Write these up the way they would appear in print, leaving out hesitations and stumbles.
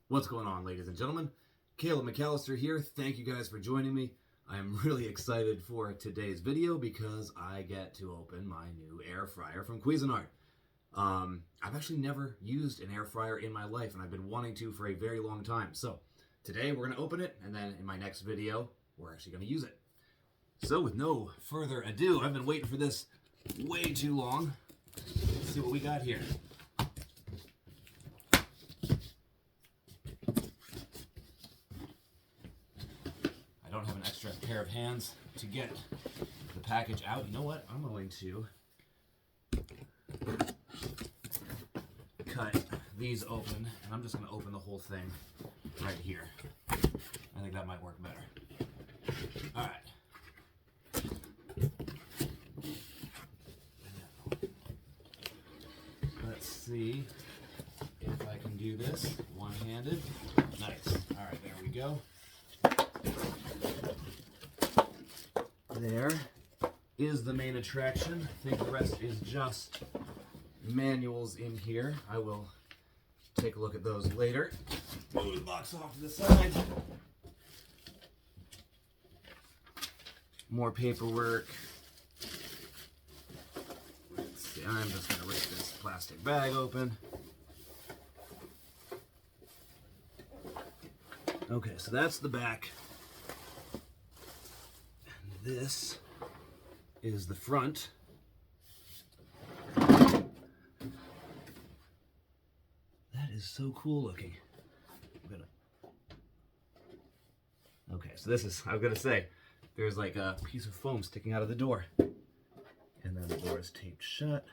What's going on, ladies and gentlemen? Caleb McAllister here. Thank you guys for joining me. I'm really excited for today's video because I get to open my new air fryer from Cuisinart. I've actually never used an air fryer in my life, and I've been wanting to for a very long time. So today we're going to open it, and then in my next video, we're actually going to use it. So with no further ado, I've been waiting for this way too long. Let's see what we got here. I don't have an extra pair of hands to get the package out. You know what? I'm going to cut these open, and I'm just going to open the whole thing right here. I think that might work better. All right. Let's see if I can do this one-handed. Nice. All right, there we go. There is the main attraction. I think the rest is just manuals in here. I will take a look at those later. Move the box off to the side. More paperwork. Let's see, I'm just going to rip this plastic bag open. Okay, so that's the back. And this is the front. That is so cool looking. Okay, so this is, I was gonna say, there's like a piece of foam sticking out of the door. And then the door is taped shut.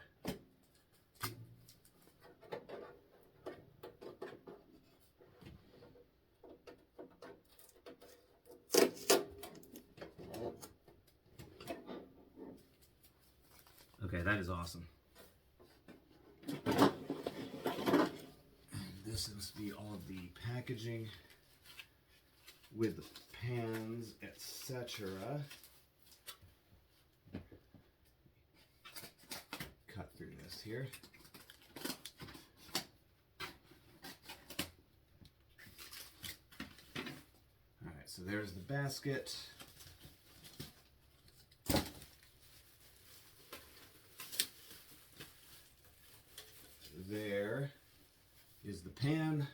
Okay, that is awesome. And this must be all of the packaging with the pans, etc. Cut through this here. All right, so there's the basket. There is the pan.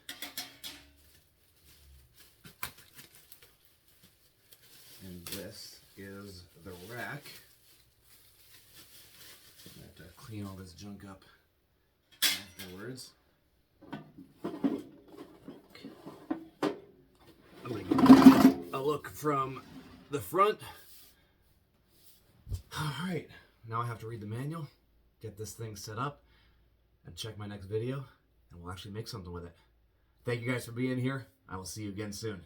And this is the rack. I have to clean all this junk up afterwards. I'm going to give you a look from the front. Alright, now I have to read the manual, get this thing set up, and check my next video, and we'll actually make something with it. Thank you guys for being here. I will see you again soon.